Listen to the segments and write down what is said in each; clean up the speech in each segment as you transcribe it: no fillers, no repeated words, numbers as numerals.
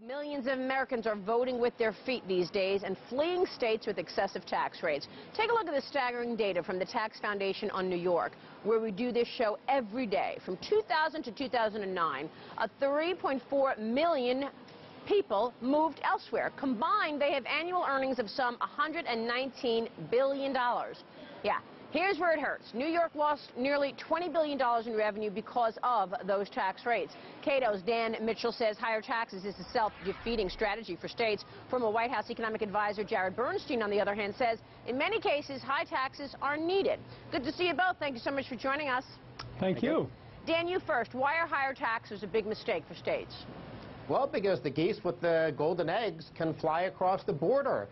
Millions of Americans are voting with their feet these days and fleeing states with excessive tax rates. Take a look at the staggering data from the Tax Foundation on New York, where we do this show every day. From 2000 to 2009, 3.4 million people moved elsewhere. Combined, they have annual earnings of some $119 billion. Yeah. Here's where it hurts. New York lost nearly $20 billion in revenue because of those tax rates. Cato's Dan Mitchell says higher taxes is a self-defeating strategy for states. Former White House economic advisor Jared Bernstein, on the other hand, says in many cases high taxes are needed. Good to see you both. Thank you so much for joining us. Thank you. Dan, you first. Why are higher taxes a big mistake for states? Well, because the geese with the golden eggs can fly across the border.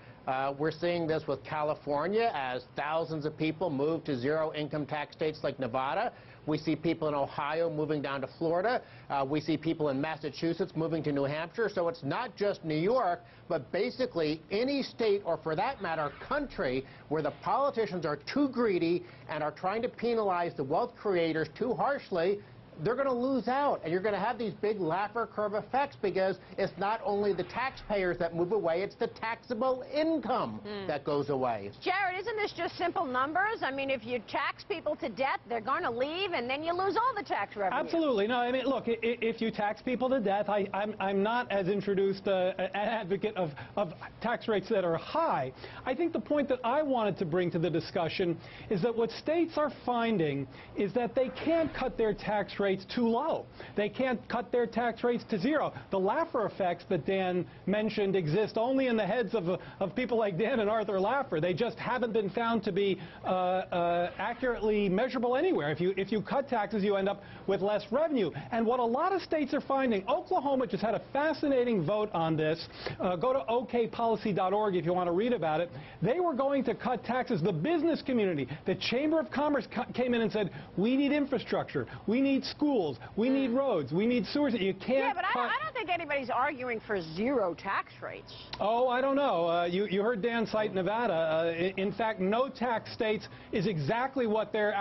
We're seeing this with California as thousands of people move to zero-income tax states like Nevada. We see people in Ohio moving down to Florida. We see people in Massachusetts moving to New Hampshire. So it's not just New York, but basically any state, or for that matter, country, where the politicians are too greedy and are trying to penalize the wealth creators too harshly. They're going to lose out, and you're going to have these big Laffer curve effects because it's not only the taxpayers that move away, it's the taxable income that goes away. Jared, isn't this just simple numbers? I mean, if you tax people to death, they're going to leave, and then you lose all the tax revenue. Absolutely. No, I mean, look, if you tax people to death, I'm not as introduced an advocate of tax rates that are high. I think the point that I wanted to bring to the discussion is that what states are finding is that they can't cut their tax rates too low. They can't cut their tax rates to zero. The Laffer effects that Dan mentioned exist only in the heads of people like Dan and Arthur Laffer. They just haven't been found to be accurately measurable anywhere. If you cut taxes, you end up with less revenue. And what a lot of states are finding, Oklahoma just had a fascinating vote on this. Go to okpolicy.org if you want to read about it. They were going to cut taxes. The business community, the Chamber of Commerce came in and said, we need infrastructure, we need schools, we need roads, we need sewers. You can't. Yeah, but I don't think anybody's arguing for zero tax rates. Oh, I don't know. You heard Dan cite Nevada. In fact, no tax states is exactly what they're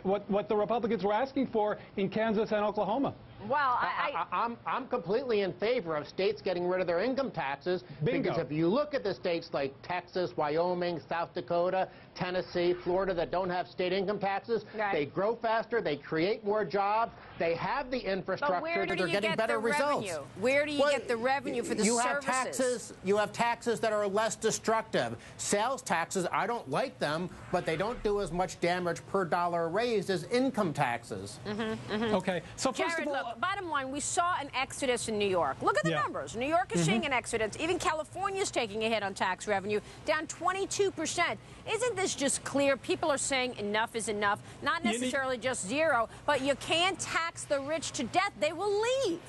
what the Republicans were asking for in Kansas and Oklahoma. Well, I'm completely in favor of states getting rid of their income taxes. Bingo. Because if you look at the states like Texas, Wyoming, South Dakota, Tennessee, Florida that don't have state income taxes, right, they grow faster, they create more jobs, they have the infrastructure, they're getting better results. Where do you get the revenue for the services? You have taxes that are less destructive. Sales taxes, I don't like them, but they don't do as much damage per dollar raised as income taxes. Okay, so first Jared, of all, look, bottom line, we saw an exodus in New York. Look at the numbers. New York is seeing an exodus. Even California is taking a hit on tax revenue, down 22%. Isn't this just clear? People are saying enough is enough. Not necessarily just zero, but you can't tax the rich to death. They will leave.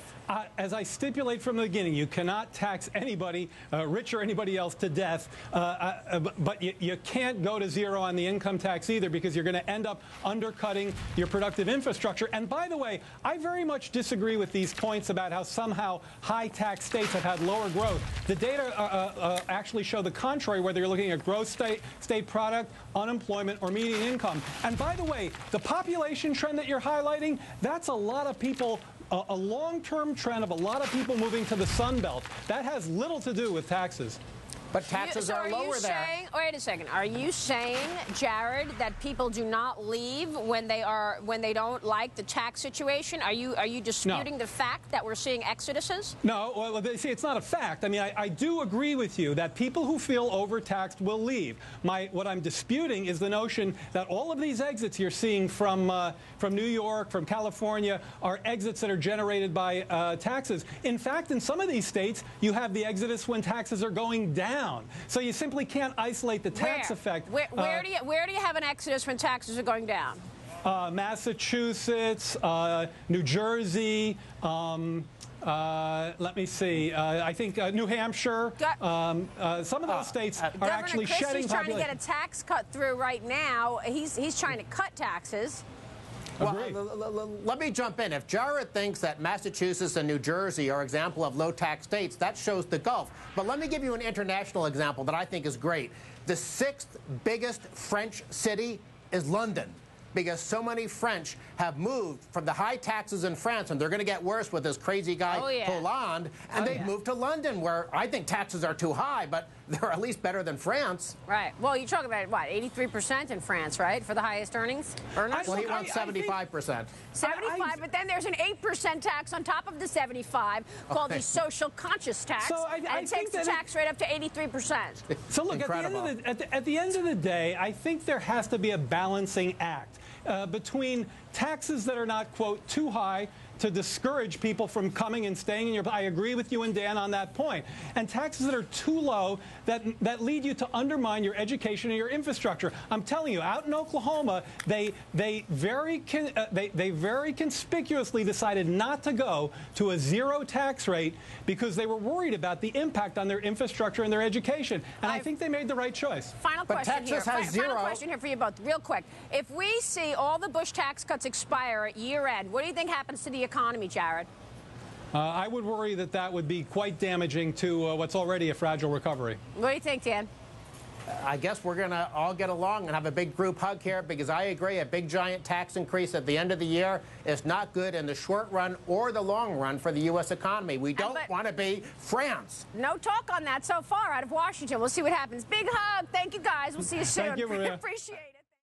As I stipulate from the beginning, you cannot tax anybody, rich or anybody else, to death. But you can't go to zero on the income tax either, because you're going to end up undercutting your productive infrastructure. And by the way, I very much disagree with these points about how somehow high-tax states have had lower growth. The data actually show the contrary, whether you're looking at gross state product, unemployment, or median income. And by the way, the population trend that you're highlighting, that's a lot of people. A long-term trend of a lot of people moving to the Sun Belt. That has little to do with taxes. But taxes are lower there. Wait a second. Are you saying, Jared, that people do not leave when they don't like the tax situation? Are you disputing the fact that we're seeing exoduses? No. Well, see, it's not a fact. I mean, I do agree with you that people who feel overtaxed will leave. What I'm disputing is the notion that all of these exits you're seeing from New York, from California, are exits that are generated by taxes. In fact, in some of these states, you have the exodus when taxes are going down. So you simply can't isolate the tax effect. Where do you have an exodus when taxes are going down? Massachusetts, New Jersey. Let me see. I think New Hampshire. Some of those states are actually shedding population. Governor Christie's trying to get a tax cut through right now. He's trying to cut taxes. Well, let me jump in. If Jared thinks that Massachusetts and New Jersey are example of low-tax states, that shows the gulf. But let me give you an international example that I think is great. The 6th biggest French city is London. because so many French have moved from the high taxes in France, and they're going to get worse with this crazy guy, Hollande, and they've moved to London, where I think taxes are too high, but they're at least better than France. Right. Well, you're talking about, what, 83% in France, right, for the highest earners? Well, he wants 75%. 75, but then there's an 8% tax on top of the 75 called the social conscious tax, so and it takes the tax rate up to 83%. So look, at the end of the day, I think there has to be a balancing act between taxes that are not, quote, too high to discourage people from coming and staying in your... I agree with you and Dan on that point. And taxes that are too low that lead you to undermine your education and your infrastructure. I'm telling you, out in Oklahoma, they very conspicuously decided not to go to a zero tax rate because they were worried about the impact on their infrastructure and their education. And I think they made the right choice. Final question here. Final question here for you both, real quick. If we see all the Bush tax cuts expire at year end, what do you think happens to the economy, Jared? I would worry that that would be quite damaging to what's already a fragile recovery. What do you think, Dan? I guess we're going to all get along and have a big group hug here, because I agree a big giant tax increase at the end of the year is not good in the short run or the long run for the U.S. economy. We don't want to be France. No talk on that so far out of Washington. We'll see what happens. Big hug. Thank you, guys. We'll see you soon. Thank you, Maria. Appreciate it.